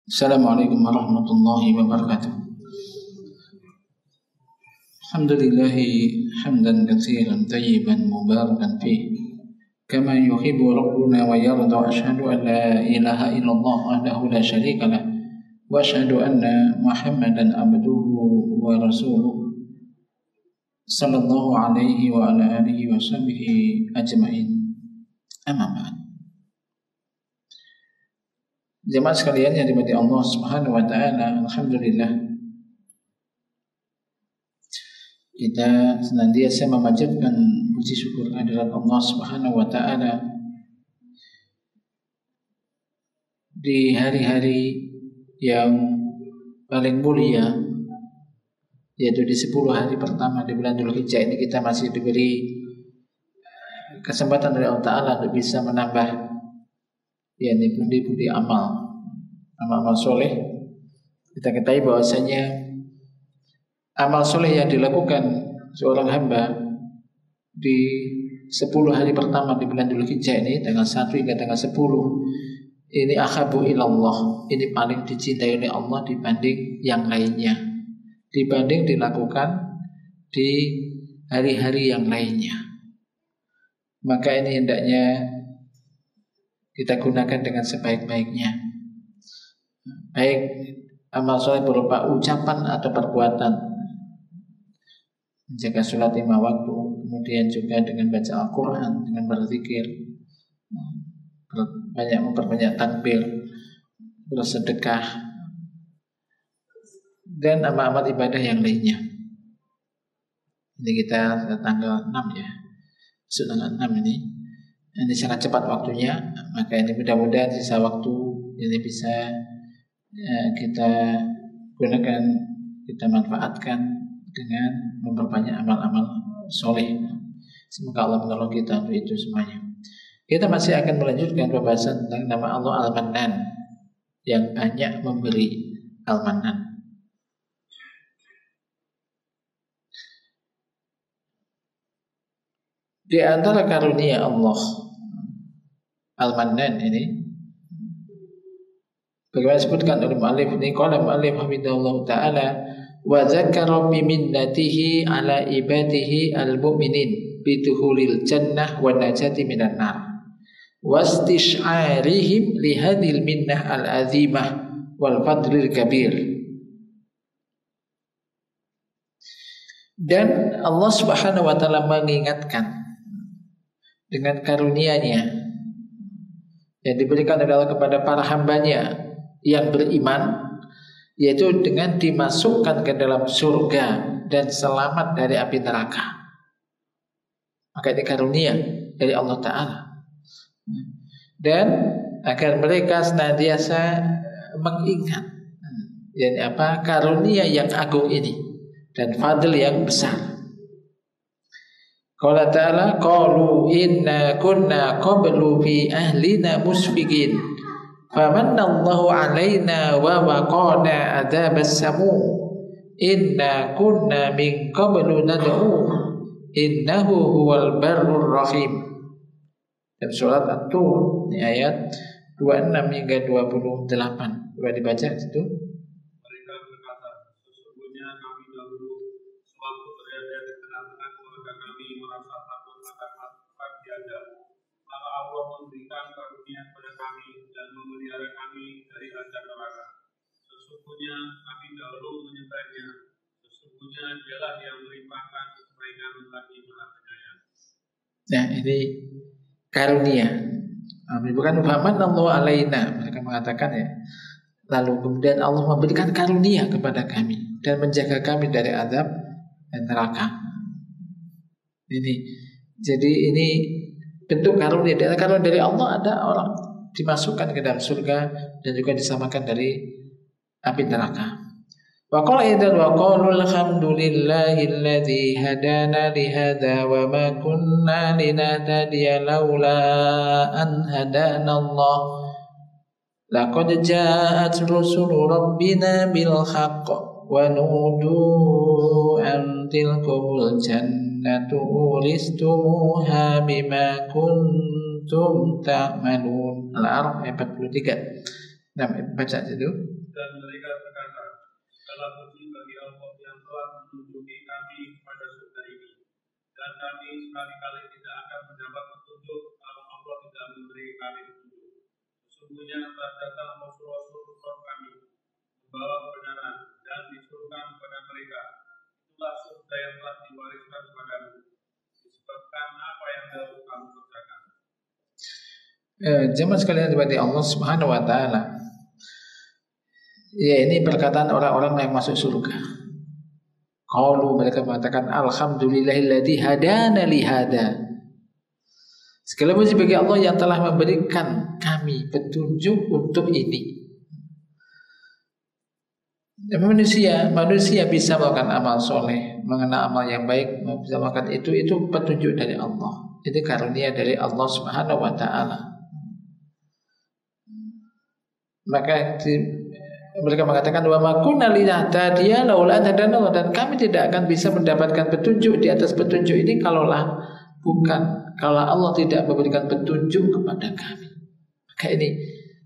Assalamualaikum warahmatullahi wabarakatuh. Alhamdulillahi hamdan katsiran tayyiban mubarakan fih kama yuhibbu rabbuna wa yarda. Asyhadu an la ilaha illallah wahdahu la syarika lah wa asyhadu anna Muhammadan abduhu wa rasuluh sallallahu alaihi wa ala alihi wa sahbihi ajmain. Amma ba'd. Jemaah sekalian yang dimati Allah Subhanahu wa taala, alhamdulillah kita senantiasa memanjatkan puji syukur kehadirat Allah Subhanahu wa taala di hari-hari yang paling mulia, yaitu di 10 hari pertama di bulan Dzulhijjah ini. Kita masih diberi kesempatan dari Allah Ta'ala untuk bisa menambah yakni pundi-pundi amal soleh. Kita ketahui bahwasanya amal soleh yang dilakukan seorang hamba di 10 hari pertama di bulan Dzulhijjah ini, tanggal 1 hingga tanggal 10, ini akhabu ilallah, ini paling dicintai oleh Allah dibanding yang lainnya, dibanding dilakukan di hari-hari yang lainnya. Maka ini hendaknya kita gunakan dengan sebaik-baiknya, baik amal soleh berupa ucapan atau perbuatan, menjaga sholat 5 waktu, kemudian juga dengan baca Al-Quran, dengan berzikir, memperbanyak takbir, bersedekah, dan amal-amal ibadah yang lainnya. Ini kita tanggal 6 ya, tanggal 6 ini sangat cepat waktunya. Maka ini mudah-mudahan sisa waktu ini bisa kita gunakan, kita manfaatkan dengan memperbanyak amal-amal soleh. Semoga Allah menolong kita untuk itu semuanya. Kita masih akan melanjutkan pembahasan tentang nama Allah Al-Mannan, yang banyak memberi. Al-Mannan, di antara karunia Allah Al-Mannan ini, bagaimana disebutkan oleh mu'allif ini, qala mu'allif hamidallahu ta'ala wa dzakara bi minnatihi ala ibadihi al-mu'minin bidukhulil jannah wa najati minan nar wa istish'arihim li hadhil minnah al-azimah wal fadlil kabir. Dan Allah Subhanahu wa taala mengingatkan dengan karunia-Nya yang diberikan oleh Allah kepada para hambanya yang beriman, yaitu dengan dimasukkan ke dalam surga dan selamat dari api neraka. Maka ini karunia dari Allah Ta'ala, dan agar mereka senantiasa mengingat karunia yang agung ini dan fadl yang besar. Qala ta'ala qalu inna kunna qablu fi ahlina musfiqin famanallahu alaina wa waqana adzabas samum inna kunna min qablu nad'u innahu huwal barrur rahim. Dan surat At-Tur ayat 26 hingga 28. Coba dibaca itu. Memberikan karunia kepada kami dan memelihara kami dari azab neraka. Sesungguhnya kami dahulu menyembahnya. Sesungguhnya dialah yang melimpahkan kebaikan bagi Maha Penyayang. Nah, ini karunia. Bukan faman Allah alaina, mereka mengatakan ya. Lalu kemudian Allah memberikan karunia kepada kami dan menjaga kami dari azab dan neraka. Jadi ini bentuk karunia. Karunia dari Allah, ada orang dimasukkan ke dalam surga dan juga diselamatkan dari api neraka. Wa qala idzan wa qalu alhamdulillahilladzi hadana li hadza wa ma kunna linahtadiya laula an hadana Allah laqad ja'at rusulu rabbina bil haqq wa nudu an tilkumul jannatu uristumuha bima kuntum ta'malun. Al-A'raf ayat 43. Nah, baca itu. Dan mereka berkata, segala puji bagi Allah yang telah menunjuki kami kepada surga ini. Dan kami sekali-kali tidak akan mendapat petunjuk kalau Allah tidak memberi kami petunjuk. Sesungguhnya telah datang rasul-rasul kami membawa kebenaran dan disuruhkan kepada mereka. Itulah surga yang telah diwariskan kepadamu, disebabkan apa yang dahulu kamu kerjakan. Jemaah sekalian dibagi Allah Subhanahu wa taala. Ya, ini perkataan orang-orang yang masuk surga. Qalu, mereka mengatakan alhamdulillahilladzi hadana li hada. Segala puji bagi Allah yang telah memberikan kami petunjuk untuk ini. Manusia bisa melakukan amal soleh, mengenal amal yang baik, bisa melakukan itu petunjuk dari Allah. Itu karunia dari Allah Subhanahu wa taala. Maka mereka mengatakan wa ma kunna linahtadiya laula an hadana, dan kami tidak akan bisa mendapatkan petunjuk di atas petunjuk ini kalau Allah tidak memberikan petunjuk kepada kami. Maka ini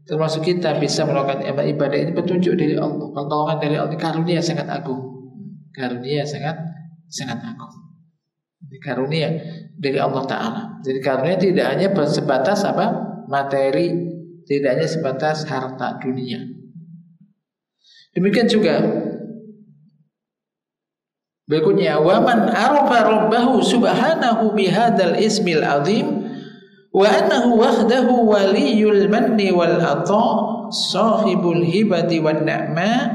termasuk kita bisa melakukan ibadah ini petunjuk dari Allah, pertolongan dari Allah, karunia sangat agung. Karunia sangat agung. Ini karunia dari Allah Ta'ala. Jadi karunia tidak hanya sebatas materi, tidak hanya sebatas harta dunia. Demikian juga berikutnya, wa man arafa rabbahu subhanahu bihadzal ismil azim wa annahu wahdahu waliyul manni wal ata sahibul hibati wan na'ma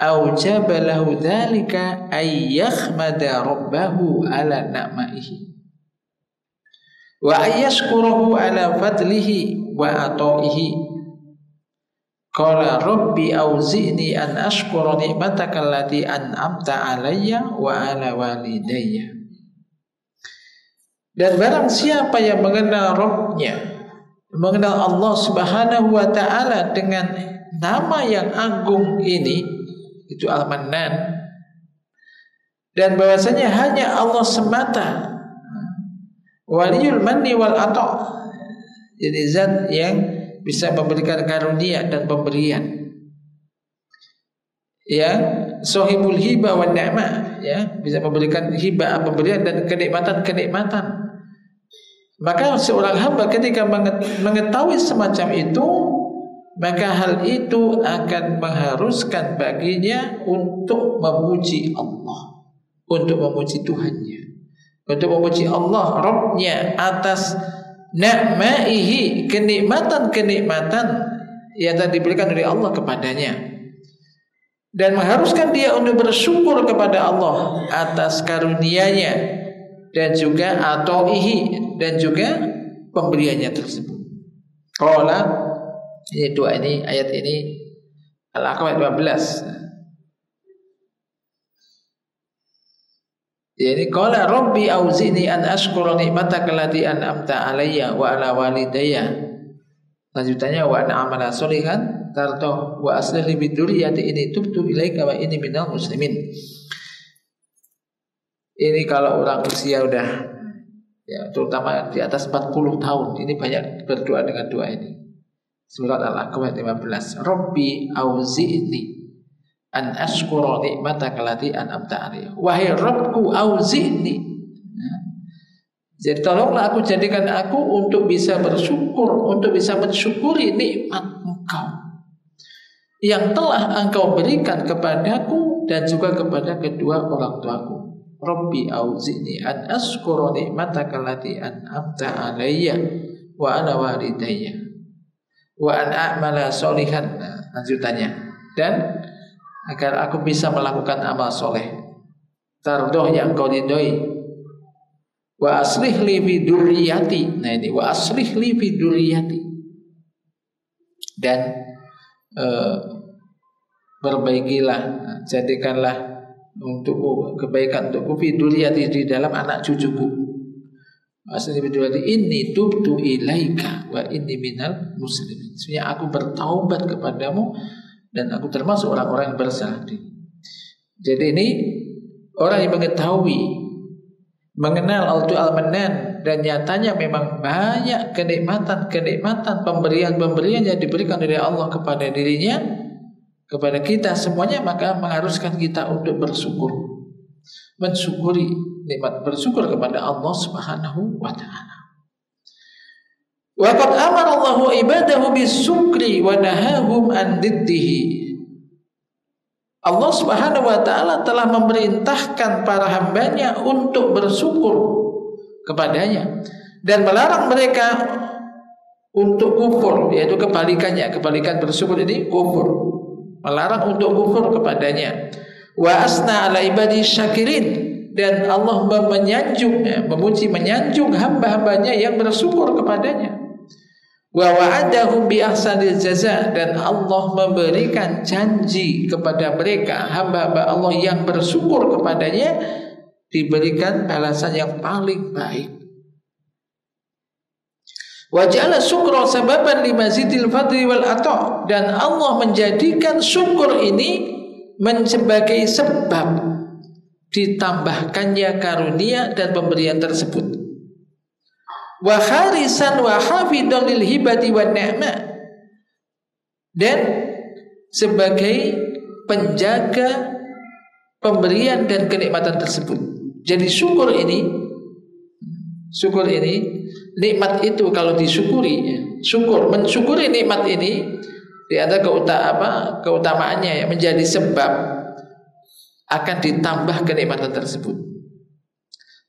aujaba lahu dzalika ay yakhmada rabbahu ala na'maihi wa ayashkurahu ala fadlihi wa ataihi. Qala rabbi auzi'ni an ashkura ni'mataka allati an'amta alayya wa ala walidayya. Dan barang siapa yang mengenal Rabbnya, mengenal Allah Subhanahu wa ta'ala dengan nama yang agung ini, itu Al-Mannan, dan bahwasanya hanya Allah semata waliyul manni wal ata, jadi zat yang bisa memberikan karunia dan pemberian, ya, sohibul hibah wan ni'mah, ya, bisa memberikan hibah, pemberian dan kenikmatan. Maka seorang hamba ketika mengetahui semacam itu, maka hal itu akan mengharuskan baginya untuk memuji Allah, untuk memuji Tuhannya, untuk memuji Allah Rabbnya atas na'maihi, kenikmatan yang telah diberikan oleh Allah kepadanya, dan mengharuskan dia untuk bersyukur kepada Allah atas karunia-Nya dan juga ataihi, dan juga pemberiannya tersebut. Qala, ini doa ini, ayat ini Al-Aqabah 12. Jadi qala rabbi auzi'ni an ashkura ni'mataka allati an'amta alayya wa ala walidayya. Lanjutannya wa an amala sholihan tardah wa aslih li bidzurriyyati inni tubtu ilaika wa inni minal muslimin. Ini kalau orang usia udah, ya, terutama di atas 40 tahun, ini banyak berdoa dengan doa ini. Surat Al-Aqabah 15. Rabbi auzi'ni an ashkura ni'mataka allati an'amta alayya. Wahai Rabbku, auzi'ni. Jadi tolonglah aku, jadikan aku untuk bisa bersyukur, untuk bisa mensyukuri nikmat Engkau yang telah Engkau berikan kepadaku dan juga kepada kedua orang tuaku. Rabbi auzi'ni an ashkura ni'mataka allati an'amta alayya wa ala walidayya wa an a'mala sholihan. Lanjutannya, dan agar aku bisa melakukan amal soleh tardoh yang kau ridhoi, wa aslih li fi dzurriyyati. Nah ini wa aslih li fi dzurriyyati, dan perbaikilah, jadikanlah untukku kebaikan untukku fi dzurriyyati, di dalam anak cucuku. Aslih li fi dzurriyyati inni tubtu ilaika wa inni minal muslimin. Sebenarnya aku bertaubat kepadamu dan aku termasuk orang-orang yang bersalah diri. Jadi ini orang yang mengetahui, mengenal Al-Mannan, dan nyatanya memang banyak kenikmatan, pemberian yang diberikan oleh Allah kepada dirinya. kepada kita semuanya, maka mengharuskan kita untuk bersyukur, mensyukuri nikmat, bersyukur kepada Allah Subhanahu wa taala. Wa qad amara Allahu ibadahu bisyukri wa nahahum an diddihi. Allah Subhanahu wa taala telah memerintahkan para hambanya untuk bersyukur kepadanya dan melarang mereka untuk kufur, yaitu kebalikannya. Kebalikan bersyukur ini kufur. Melarang untuk kufur kepadanya. Wa asna ala ibadi syakirin, dan Allah menyanjung, memuji, menyanjung hamba-hambanya yang bersyukur kepadanya. Wa wa'adahum bi ahsanil jaza, dan Allah memberikan janji kepada mereka, hamba-hamba Allah yang bersyukur kepadanya, diberikan balasan yang paling baik. Wa ja'ala syukra sababan limazidil fadli wal ata', dan Allah menjadikan syukur ini sebagai sebab ditambahkannya karunia dan pemberian tersebut. Wa kharisan wa hafidhan lil hibati wan ni'mah, dan sebagai penjaga pemberian dan kenikmatan tersebut. Jadi syukur ini, nikmat itu kalau disyukuri, mensyukuri nikmat ini, di antara keutamaannya menjadi sebab akan ditambah kenikmatan tersebut.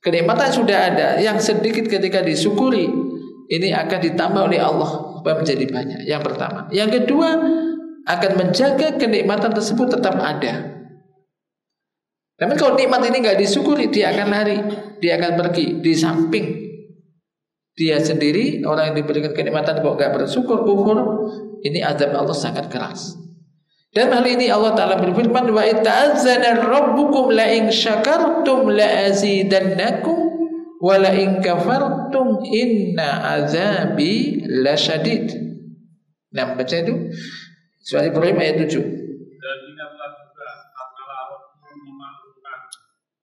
Kenikmatan sudah ada, yang sedikit ketika disyukuri ini akan ditambah oleh Allah menjadi banyak. Yang pertama. Yang kedua, akan menjaga kenikmatan tersebut tetap ada. Namun kalau nikmat ini nggak disyukuri, dia akan lari, dia akan pergi. Di samping dia sendiri, orang yang diberikan kenikmatan kok nggak bersyukur, kufur, ini azab Allah sangat keras. Dan hal ini Allah Ta'ala berfirman, wa ita'azzana rabbukum la in syakartum la azidannakum wa la in kafartum inna azabi lasyadid. Nah, baca itu surah Ibrahim ayat 7. Dan ingatlah juga tatkala Allah memaklumkan,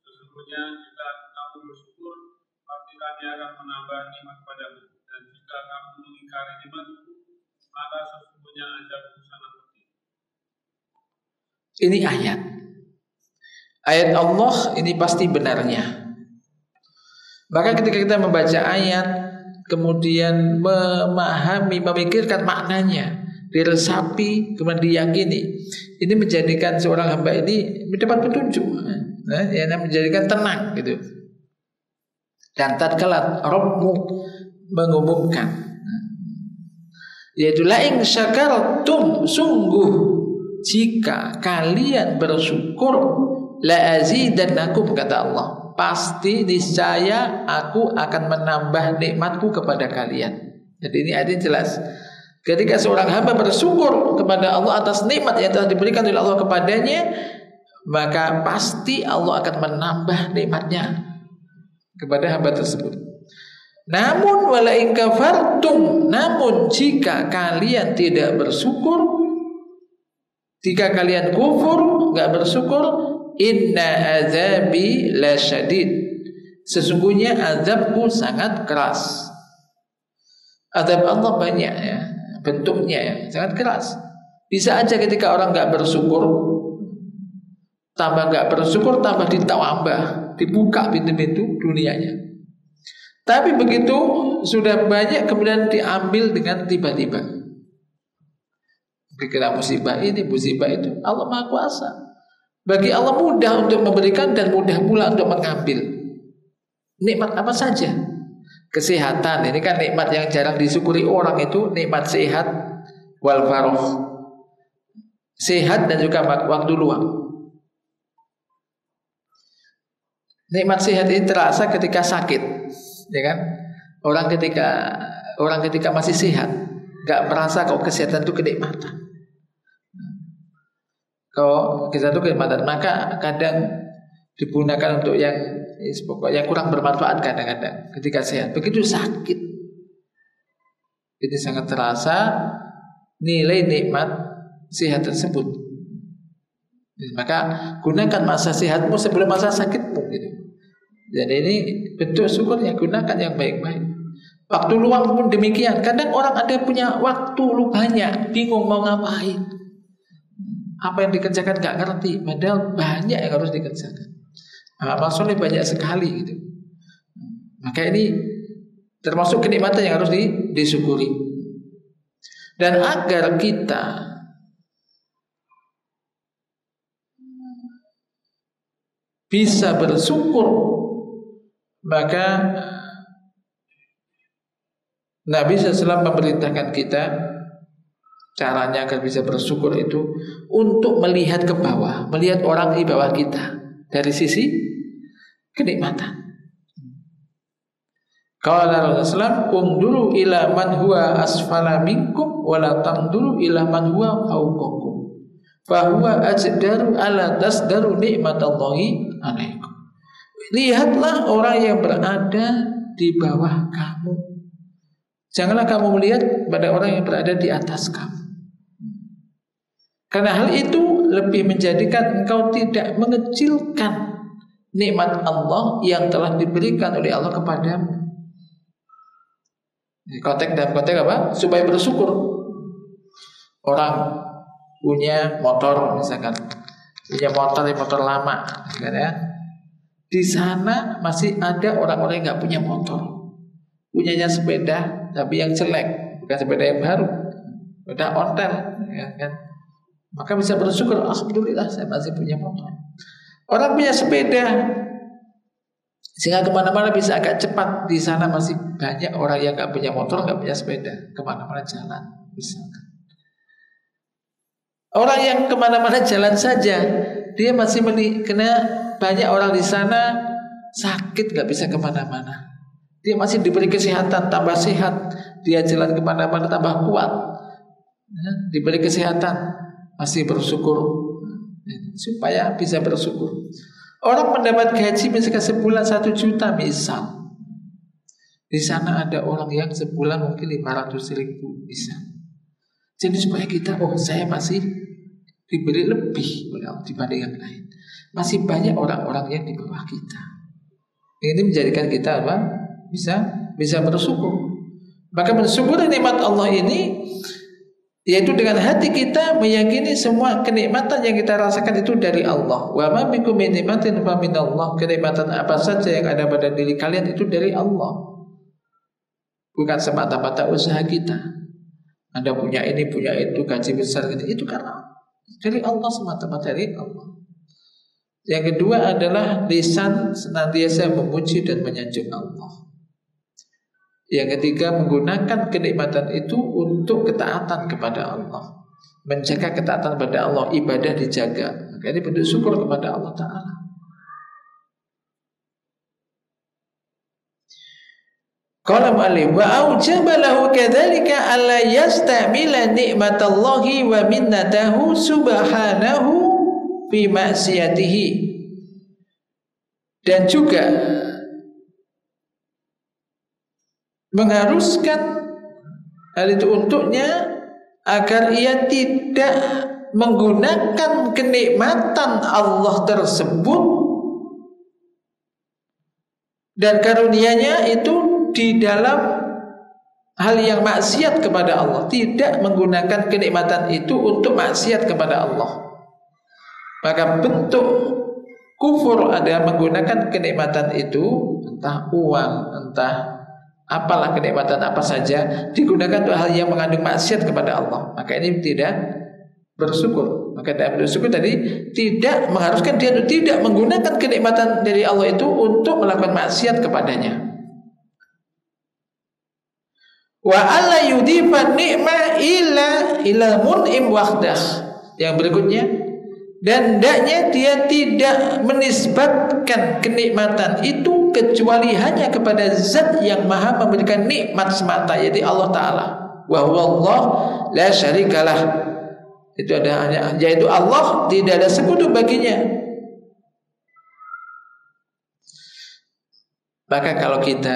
sesungguhnya jika kamu bersyukur, pasti Kami akan menambah nikmat padamu, dan jika kamu mengingkari nikmatku, maka sesungguhnya azabku sangat pedih. Ini ayat Allah ini pasti benarnya. Maka ketika kita membaca ayat, kemudian memahami, memikirkan maknanya, diresapi, kemudian diyakini, ini menjadikan seorang hamba ini mendapat petunjuk, menjadikan tenang gitu. Dan tatkala Rabbmu mengumumkan, yaitu la in syakartum, sungguh jika kalian bersyukur, la azidannakum, kata Allah, pasti niscaya aku akan menambah nikmatku kepada kalian. Jadi ini ayat jelas. Ketika seorang hamba bersyukur kepada Allah atas nikmat yang telah diberikan oleh Allah kepadanya, maka pasti Allah akan menambah nikmatnya kepada hamba tersebut. Namun wala in kafartum, namun jika kalian tidak bersyukur, jika kalian kufur, enggak bersyukur, inna azabi lasyadid, sesungguhnya azabku sangat keras. Azab Allah banyak ya, bentuknya ya, sangat keras. Bisa aja ketika orang enggak bersyukur, tambah enggak bersyukur, tambah ditambah, dibuka pintu-pintu dunianya. Tapi begitu sudah banyak, kemudian diambil dengan tiba-tiba. Dikira musibah ini, musibah itu. Allah Maha Kuasa. Bagi Allah mudah untuk memberikan dan mudah pula untuk mengambil. Nikmat apa saja? Kesehatan, ini kan nikmat yang jarang disyukuri orang, itu nikmat sehat wal faroh. Sehat dan juga waktu luang. Nikmat sehat ini terasa ketika sakit, ya kan? Orang ketika masih sehat, nggak merasa kok kesehatan itu kenikmatan. Kalau kesehatan itu kenikmatan, maka kadang digunakan untuk yang kurang bermanfaat kadang-kadang ketika sehat. Begitu sakit, ini sangat terasa nilai nikmat sehat tersebut. Maka gunakan masa sehatmu sebelum masa sakitmu gitu. Jadi ini bentuk syukurnya, gunakan yang baik-baik. Waktu luang pun demikian. Kadang orang ada punya waktu banyak, bingung mau ngapain. Apa yang dikerjakan nggak ngerti, padahal banyak yang harus dikerjakan. Amal soleh banyak sekali gitu. Maka ini termasuk kenikmatan yang harus disyukuri. Dan agar kita bisa bersyukur, maka Nabi SAW memerintahkan kita caranya agar bisa bersyukur itu untuk melihat ke bawah, melihat orang di bawah kita dari sisi kenikmatan. Qala Rasulullah, "Unduru ila man huwa asfala minkum wa la tanduru ila man huwa fawqakum. Fa huwa ajdaru ala tasdaru nikmatallahi alaikum." Lihatlah orang yang berada di bawah kamu. Janganlah kamu melihat pada orang yang berada di atas kamu. Karena hal itu lebih menjadikan engkau tidak mengecilkan nikmat Allah yang telah diberikan oleh Allah kepadamu. Dalam konteks apa? Supaya bersyukur. Orang punya motor misalkan, punya motor lama, kan ya. Di sana masih ada orang-orang yang nggak punya motor, punyanya sepeda tapi yang jelek, bukan sepeda yang baru, sepeda ontel, ya kan. Maka bisa bersyukur, alhamdulillah saya masih punya motor. Orang punya sepeda sehingga kemana-mana bisa agak cepat. Di sana masih banyak orang yang nggak punya motor, nggak punya sepeda, kemana-mana jalan misalkan. Orang yang kemana-mana jalan saja, dia masih kena banyak orang di sana sakit, nggak bisa kemana-mana. Dia masih diberi kesehatan, tambah sehat. Dia jalan kemana-mana tambah kuat, ya, diberi kesehatan, masih bersyukur, supaya bisa bersyukur. Orang mendapat gaji misalkan sebulan 1 juta misal, di sana ada orang yang sebulan mungkin 500.000 bisa. Jadi supaya kita, saya masih diberi lebih dibanding yang lain. Masih banyak orang-orang yang di bawah kita. Ini menjadikan kita apa? Bisa bersyukur. Maka bersyukur nikmat Allah ini, yaitu dengan hati kita meyakini semua kenikmatan yang kita rasakan itu dari Allah. Wa ma bikum min nikmatin fa minallah. Kenikmatan apa saja yang ada pada diri kalian itu dari Allah. Bukan semata-mata usaha kita. Anda punya ini, punya itu, gaji besar itu karena dari Allah, semata-mata dari Allah. Yang kedua adalah lisan senantiasa memuji dan menyanjung Allah. Yang ketiga, menggunakan kenikmatan itu untuk ketaatan kepada Allah, menjaga ketaatan kepada Allah, ibadah dijaga. Maka ini bentuk syukur kepada Allah Ta'ala. Qala mu'allif wa aujaba lahu kadzalika alla yastamila nikmatallahi wa minnatahu subhanahu fi ma'siyatihi. Dan juga mengharuskan hal itu untuknya agar ia tidak menggunakan kenikmatan Allah tersebut dan karunia-Nya itu di dalam hal yang maksiat kepada Allah. Tidak menggunakan kenikmatan itu untuk maksiat kepada Allah. Maka bentuk kufur ada menggunakan kenikmatan itu, entah uang, entah apalah kenikmatan apa saja, digunakan untuk hal yang mengandung maksiat kepada Allah. Maka ini tidak bersyukur. Maka tidak bersyukur tadi tidak mengharuskan dia untuk tidak menggunakan kenikmatan dari Allah itu untuk melakukan maksiat kepadanya. Wa alla yudifa ni'ma ila mun'im wahdah. Yang berikutnya, dan hendaknya dia tidak menisbatkan kenikmatan itu kecuali hanya kepada zat yang maha memberikan nikmat semata, yaitu Allah Ta'ala. Wa huwallah la syarikalah. Itu ada hanya, yaitu Allah, tidak ada sekutu baginya. Maka kalau kita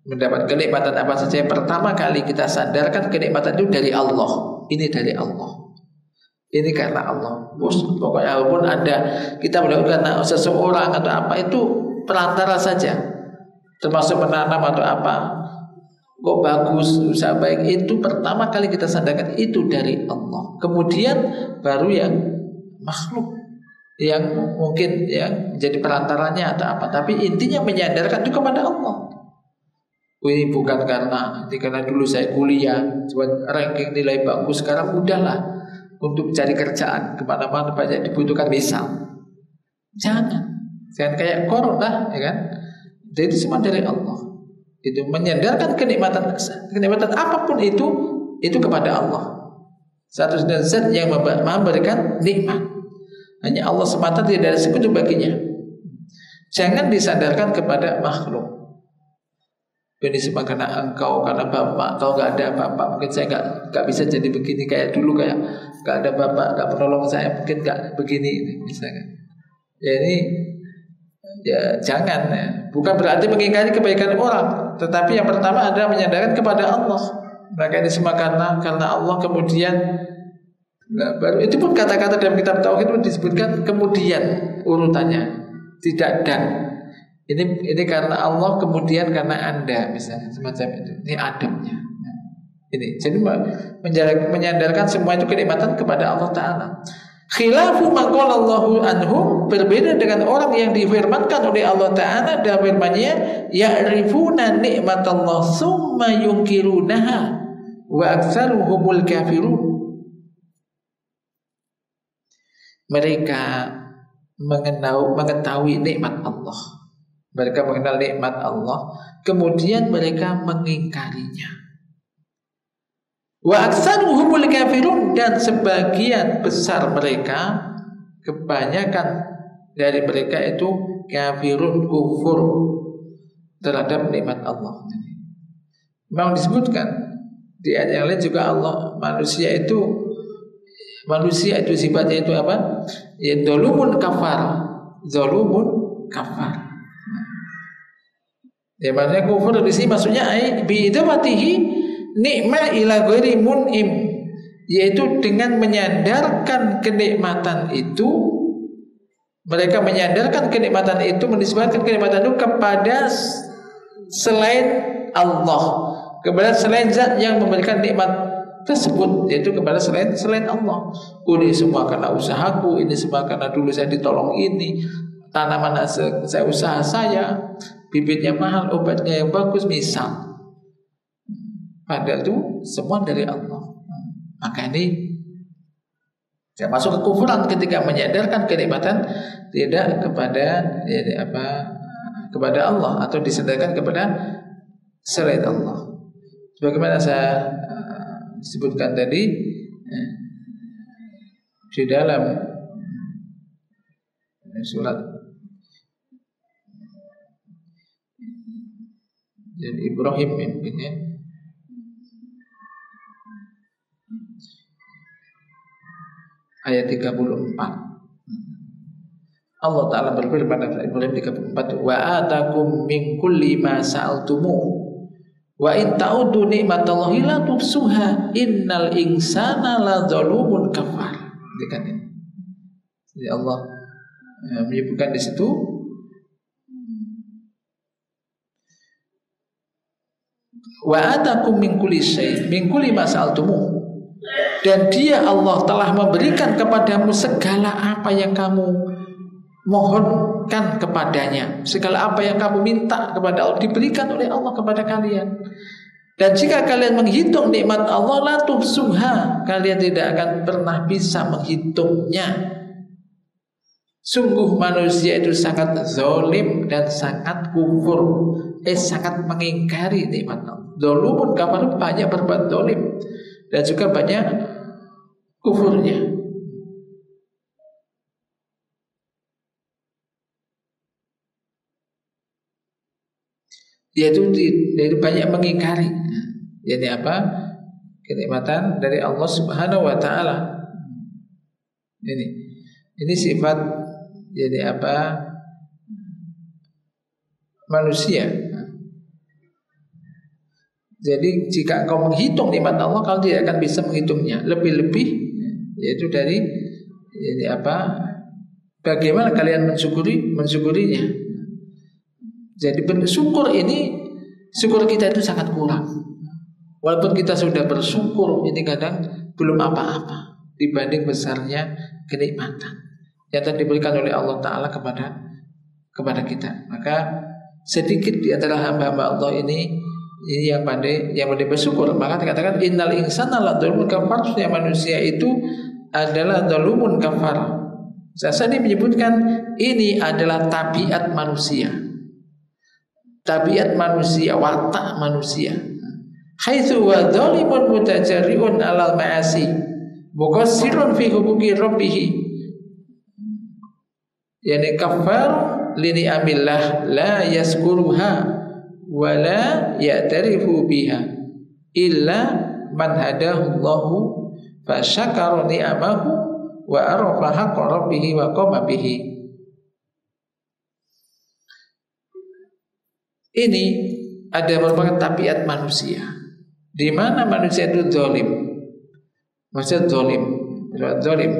mendapat kenikmatan apa saja, pertama kali kita sadarkan kenikmatan itu dari Allah. Ini dari Allah. Ini karena Allah. Pokoknya walaupun kita melakukan seseorang atau apa, itu perantara saja, termasuk menanam atau apa. kok bagus, usaha baik itu pertama kali kita sadarkan itu dari Allah. Kemudian baru yang makhluk yang mungkin yang jadi perantaranya atau apa. Tapi intinya menyadarkan itu kepada Allah. Ini bukan karena dulu saya kuliah, buat ranking nilai bagus, sekarang udahlah untuk cari kerjaan kemana-mana banyak dibutuhkan misal. Jangan kayak corona, ya kan? Jadi semua dari Allah. Itu menyandarkan kenikmatan apapun itu kepada Allah. Satu dan zat yang memberikan nikmat. Hanya Allah semata, tidak ada sekutu baginya. Jangan disandarkan kepada makhluk. Ini semua karena engkau, karena bapak. Kalau nggak ada bapak, mungkin saya nggak bisa jadi begini kayak dulu, kayak nggak ada bapak, nggak menolong saya, mungkin nggak begini misalnya. Ya ini ya jangan ya. Bukan berarti mengingkari kebaikan orang, tetapi yang pertama adalah menyandarkan kepada Allah. Maka ini semua karena Allah. Kemudian baru itu pun kata-kata dalam kitab tauhid itu disebutkan kemudian urutannya, tidak dan. Ini karena Allah, kemudian karena Anda, misalnya semacam itu. Ini adabnya. Ini jadi menyandarkan semua itu kenikmatan kepada Allah Ta'ala. Khilafu maqalallahu anhum, berbeda dengan orang yang difirmankan oleh Allah Ta'ala dalam firman-Nya, ya'rifuna ni'matallah summa yunkirunaha wa aktsaruhumul kafirun. Mereka mengetahui nikmat Allah. Mereka mengenal nikmat Allah, kemudian mereka mengingkarinya. Wa aktsaruhumul kafirun, dan sebagian besar mereka, kebanyakan dari mereka itu kafirun, kufur terhadap nikmat Allah. Memang disebutkan di ayat yang lain juga Allah, manusia itu sifatnya itu apa? Ya zalumun kafar. Ya maksudnya kufur di sini maksudnya bi idamatihi nikma ila ghairi mun'im, yaitu dengan menyandarkan kenikmatan itu, mereka menyandarkan kenikmatan itu, menisbatkan kenikmatan itu kepada selain Allah, kepada selain zat yang memberikan nikmat tersebut, yaitu kepada selain Allah. Ini semua karena usahaku, ini semua karena dulu saya ditolong ini, tanaman saya usaha saya, bibitnya mahal, obatnya yang bagus misal. Padahal itu semua dari Allah. Maka ini saya masuk kekufuran ketika menyadarkan kenikmatan tidak kepada Allah, atau disandarkan kepada selain Allah. Sebagaimana saya sebutkan tadi di dalam surat Ibrahim mungkinnya ayat 34, Allah Ta'ala berfirman pada Ibrahim 34, wa atakum min kulli ma sa'altumu wa in ta'udu ni'matallahi la tuhsuha innal insana la zalumun kafar. Jadi Allah menyebutkan di situ wa atakum min kulli syai' min kulli ma sa'altumu, dan Dia Allah telah memberikan kepadamu segala apa yang kamu mohonkan kepadanya, segala apa yang kamu minta kepada Allah diberikan oleh Allah kepada kalian. Dan jika kalian menghitung nikmat Allah, la tuhsuha, kalian tidak akan pernah bisa menghitungnya. Sungguh manusia itu sangat zalim dan sangat kufur, sangat mengingkari nikmat Allah. Zalumun kafar, banyak berbuat zalim dan juga banyak kufurnya. Dia itu banyak mengingkari. Jadi apa? Kenikmatan dari Allah Subhanahu wa Ta'ala. Ini sifat jadi apa? Manusia. Jadi jika engkau menghitung nikmat Allah, kau tidak akan bisa menghitungnya. Lebih-lebih yaitu dari jadi apa? Bagaimana kalian mensyukurinya? Jadi bersyukur ini syukur kita itu sangat kurang. Walaupun kita sudah bersyukur, ini kadang belum apa-apa dibanding besarnya kenikmatan yang telah diberikan oleh Allah Ta'ala kepada kita. Maka sedikit di antara hamba-hamba Allah ini yang pandai bersyukur. Maka dikatakan innal insana ladzalumun kafar, manusia itu adalah zalumun kafar. Saya menyebutkan ini adalah tabiat manusia. Tabiat manusia, watak manusia. Haitsu wa dzalimun mutajarriun 'alal ma'asi, muqassirun fi huquqi rabbih. Yani kafar lini amillah la yaskuruha wa la ya'tarifu biha illa man hadahu Allahu fa syakara ni'amahu wa arafa haqqa rabbih wa qama bihi. Ini ada merupakan tabiat manusia, di mana manusia itu zalim. Maksud zalim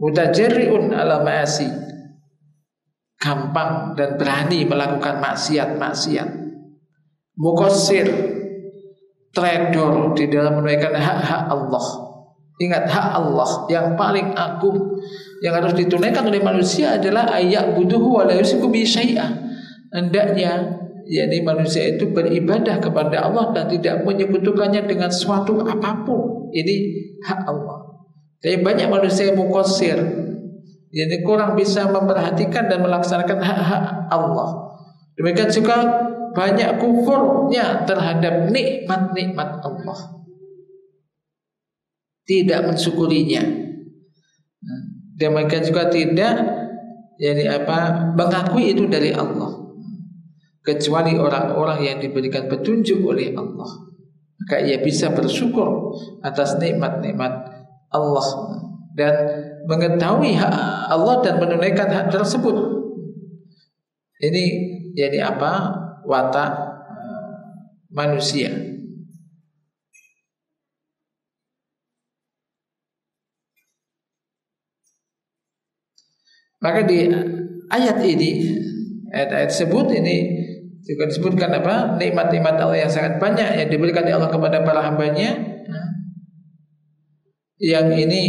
mutajarriun 'ala ma'asi, gampang dan berani melakukan maksiat. Muqassir, trader di dalam menunaikan hak-hak Allah. Ingat, hak Allah yang paling agung yang harus ditunaikan oleh manusia adalah ayya'buduhu wa la yusyriku bihi syai'a. Hendaknya yakni manusia itu beribadah kepada Allah dan tidak menyekutukannya dengan suatu apapun. Ini hak Allah. Tapi banyak manusia yang muqassir, yakni kurang bisa memperhatikan dan melaksanakan hak-hak Allah. Demikian juga banyak kufurnya terhadap nikmat-nikmat Allah, tidak mensyukurinya. Demikian juga tidak mengakui itu dari Allah, kecuali orang-orang yang diberikan petunjuk oleh Allah. Maka ia bisa bersyukur atas nikmat-nikmat Allah dan mengetahui hak Allah dan menunaikan hak tersebut. Ini watak manusia. Maka di ayat ini, ayat tersebut ini juga disebutkan nikmat-nikmat Allah yang sangat banyak yang diberikan oleh Allah kepada para hambanya. Yang ini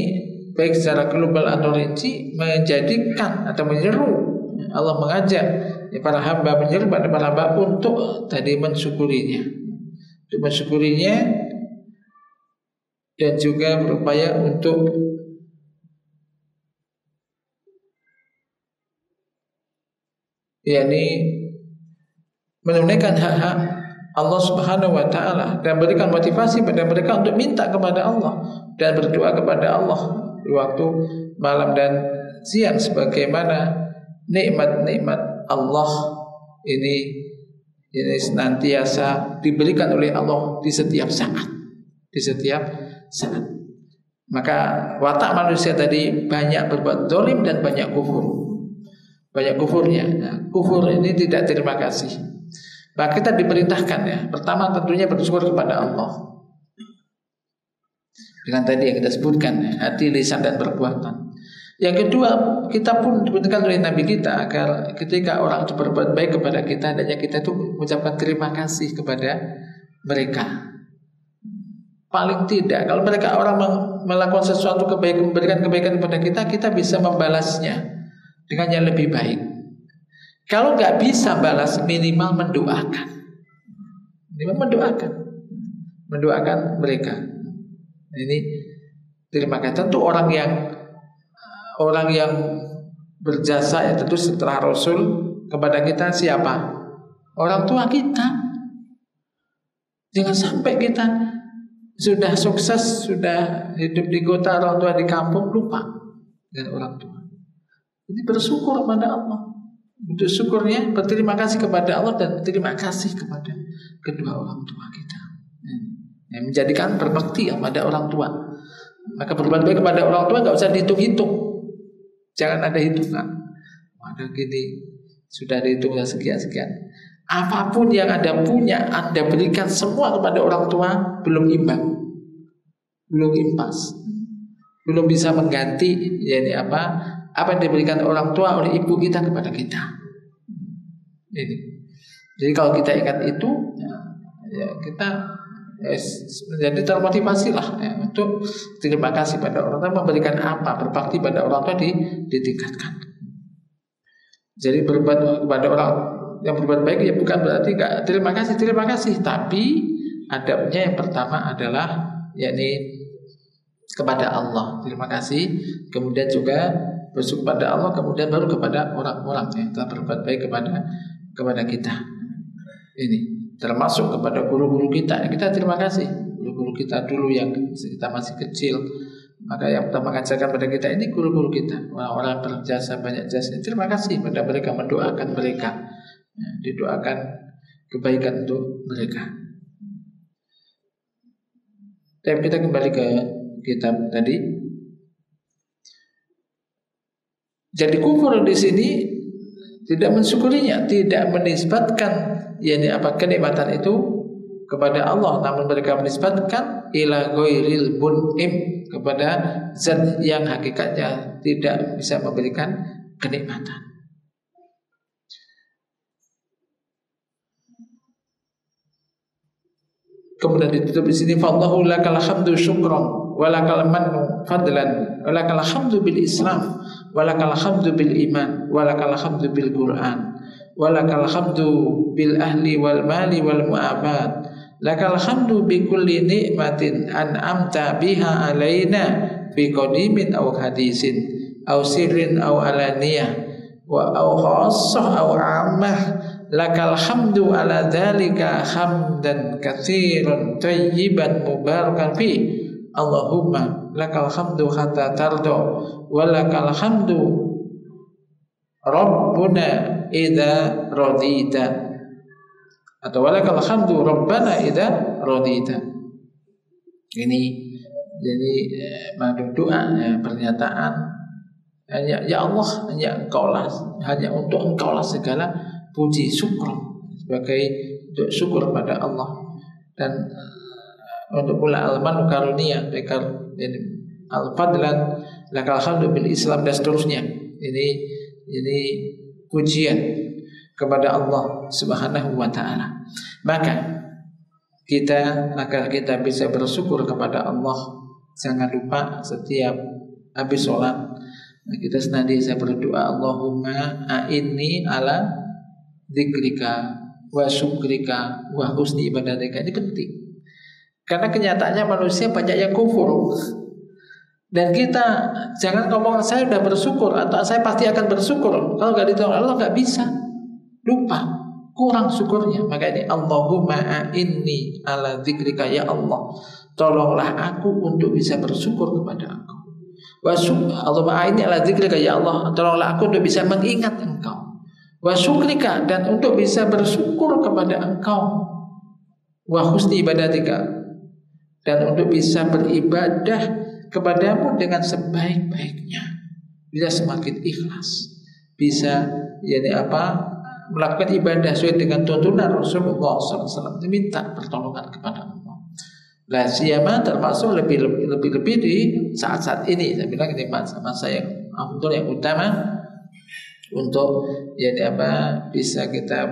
baik secara global atau rinci menjadikan atau menyeru Allah mengajak para hamba, menyeru pada para hamba untuk tadi mensyukurinya, dan juga berupaya untuk menunaikan hak-hak Allah Subhanahu wa taala dan berikan motivasi pada mereka untuk minta kepada Allah dan berdoa kepada Allah di waktu malam dan siang, sebagaimana nikmat-nikmat Allah ini senantiasa diberikan oleh Allah di setiap saat. Maka watak manusia tadi banyak berbuat zalim dan banyak kufurnya. Kufur ini tidak terima kasih. Maka kita diperintahkan pertama tentunya bersyukur kepada Allah dengan tadi yang kita sebutkan, hati, lisan dan perbuatan. Yang kedua, kita pun diperintahkan oleh Nabi kita agar ketika orang itu berbuat baik kepada kita, hendaknya kita itu mengucapkan terima kasih kepada mereka. Paling tidak, kalau mereka orang melakukan sesuatu kebaikan, memberikan kebaikan kepada kita, kita bisa membalasnya dengan yang lebih baik. Kalau nggak bisa balas, minimal mendoakan mereka. Ini terima kasih. Tentu orang yang berjasa tentu setelah Rasul kepada kita siapa? Orang tua kita. Jangan sampai kita sudah sukses, sudah hidup di kota, orang tua di kampung, lupa dengan orang tua. Ini bersyukur kepada Allah. Untuk syukurnya berterima kasih kepada Allah dan terima kasih kepada kedua orang tua kita. Yang menjadikan berbakti kepada orang tua. Maka berbuat baik kepada orang tua nggak usah dihitung-hitung. Jangan ada hitungan. Ada gini sudah dihitung sekian. Apapun yang Anda punya, Anda berikan semua kepada orang tua, belum imbang, belum impas, belum bisa mengganti apa yang diberikan orang tua oleh ibu kita kepada kita. Jadi kalau kita ingat itu, ya kita menjadi termotivasi lah ya, untuk terima kasih pada orang tua, memberikan apa, berbakti pada orang tua ditingkatkan. Jadi berbuat kepada orang yang berbuat baik ya bukan berarti enggak terima kasih, tapi adabnya yang pertama adalah yakni kepada Allah terima kasih, kemudian juga bersyukur pada Allah, kemudian baru kepada orang-orang yang telah berbuat baik kepada kita. Ini termasuk kepada guru-guru kita terima kasih, guru-guru kita dulu yang kita masih kecil. Maka yang pertama mengajarkan pada kita ini guru-guru kita, orang-orang berjasa banyak jasa. Terima kasih pada mereka, mendoakan mereka, ya, didoakan kebaikan untuk mereka. Dan kita kembali ke kitab tadi. Jadi kufur di sini tidak mensyukurinya, tidak menisbatkan yakni kenikmatan itu kepada Allah, namun mereka menisbatkan ila ghairil mun'im, kepada zat yang hakikatnya tidak bisa memberikan kenikmatan. Kemudian ditutup di sini, fallahu lakal hamdu syukran wa lakal mannu fadlan wa lakal hamdu bil Islam wa lakal hamdu bil iman wa lakal hamdu bil Quran wa lakal hamdu bil ahli wal mali wal mu'afat. Lakal hamdu bi kulli nikmatin an'amta biha alaina bi qadimin aw hadisin aw sirrin aw alaniyah wa aw khassah aw ammah. Lakal hamdu ala dzalika hamdan katsiran thayyiban mubarakan fi. Allahumma lakal hamdu hatta tarda wa lakal hamdu rabbuna idza radita, atau walakal hamdu rabbana idza radita. Ini jadi madu doa, pernyataan hanya ya Allah, hanya Engkaulah, hanya untuk Engkaulah segala puji, syukur, sebagai untuk syukur pada Allah. Dan untuk pula al-manu karunia, al-fadlan lakal hamdu bil Islam dan seterusnya. Ini pujian kepada Allah Subhanahu wa ta'ala. Maka agar kita bisa bersyukur kepada Allah, jangan lupa setiap habis sholat kita senantiasa berdoa, Allahumma a'inni ala dzikrika wa syukrika wa husni ibadatika. Ini penting, karena kenyataannya manusia banyak yang kufur. Dan kita jangan ngomong saya sudah bersyukur atau saya pasti akan bersyukur. Kalau nggak ditolong Allah nggak bisa, lupa, kurang syukurnya. Maka ini Allahumma a'inni ala dzikrika, ya Allah tolonglah aku untuk bisa bersyukur kepada Engkau. Allahumma a'inni ala dzikrika, ya Allah tolonglah aku untuk bisa mengingat Engkau. Wa syukrika, dan untuk bisa bersyukur kepada Engkau. Wa husni ibadatika, dan untuk bisa beribadah kepadamu dengan sebaik-baiknya, bisa semakin ikhlas, bisa melakukan ibadah sesuai dengan tuntunan Rasulullah SAW, diminta pertolongan kepada Allah. Nah, siapa termasuk lebih di saat-saat ini, saya bilang ini masa yang afdal, yang utama untuk bisa kita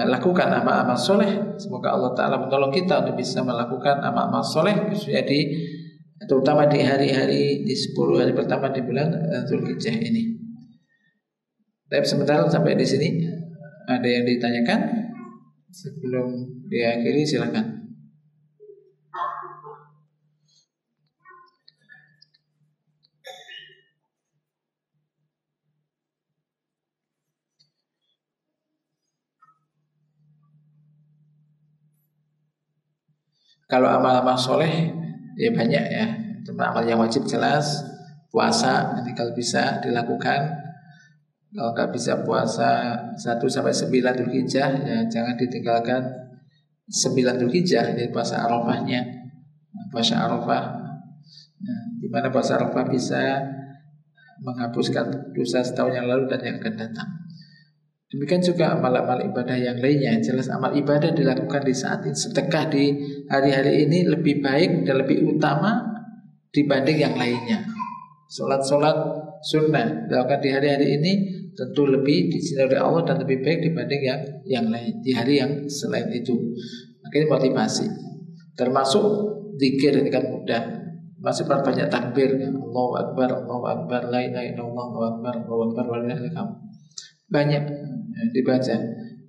lakukan amal-amal soleh. Semoga Allah Ta'ala menolong kita untuk bisa melakukan amal-amal soleh, khususnya terutama di hari-hari, di 10 hari pertama di bulan Dzulhijjah ini. Tapi sebentar sampai di sini. Ada yang ditanyakan sebelum diakhiri, silakan. Kalau amal-amal soleh ya banyak ya. Cuma amal yang wajib jelas puasa, nanti kalau bisa dilakukan. Kalau nggak bisa puasa 1 sampai 9 Dzulhijjah, ya jangan ditinggalkan 9 Dzulhijjah, jadi puasa Arafahnya. Puasa Arafah, di mana puasa Arafah bisa menghapuskan dosa setahun yang lalu dan yang akan datang. Demikian juga amal-amal ibadah yang lainnya. Jelas amal ibadah dilakukan di saat ini, sedekah di hari-hari ini lebih baik dan lebih utama dibanding yang lainnya. Sholat-sholat sunnah dilakukan di hari-hari ini tentu lebih dicintai oleh Allah dan lebih baik dibanding yang lain di hari yang selain itu. Akhirnya motivasi. Termasuk zikir ini kan mudah. Masih banyak takbir, Allahu Akbar, la ilaha illallah, Allahu Akbar, walillahil hamd. Banyak dibaca.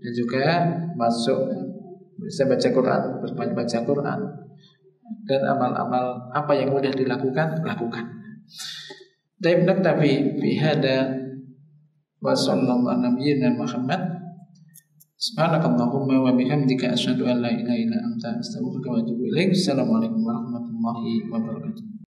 Dan juga masuk bisa baca Quran, berbanyak baca Quran. Dan amal-amal apa yang mudah dilakukan, lakukan. Tapi naktafi fi hada wa sallallahu ala nabiyyina Muhammad. Subhanakallahumma wa bihamdika asyhadu an la ilaha illa anta astaghfiruka wa atubu ilaik. Assalamualaikum warahmatullahi wabarakatuh.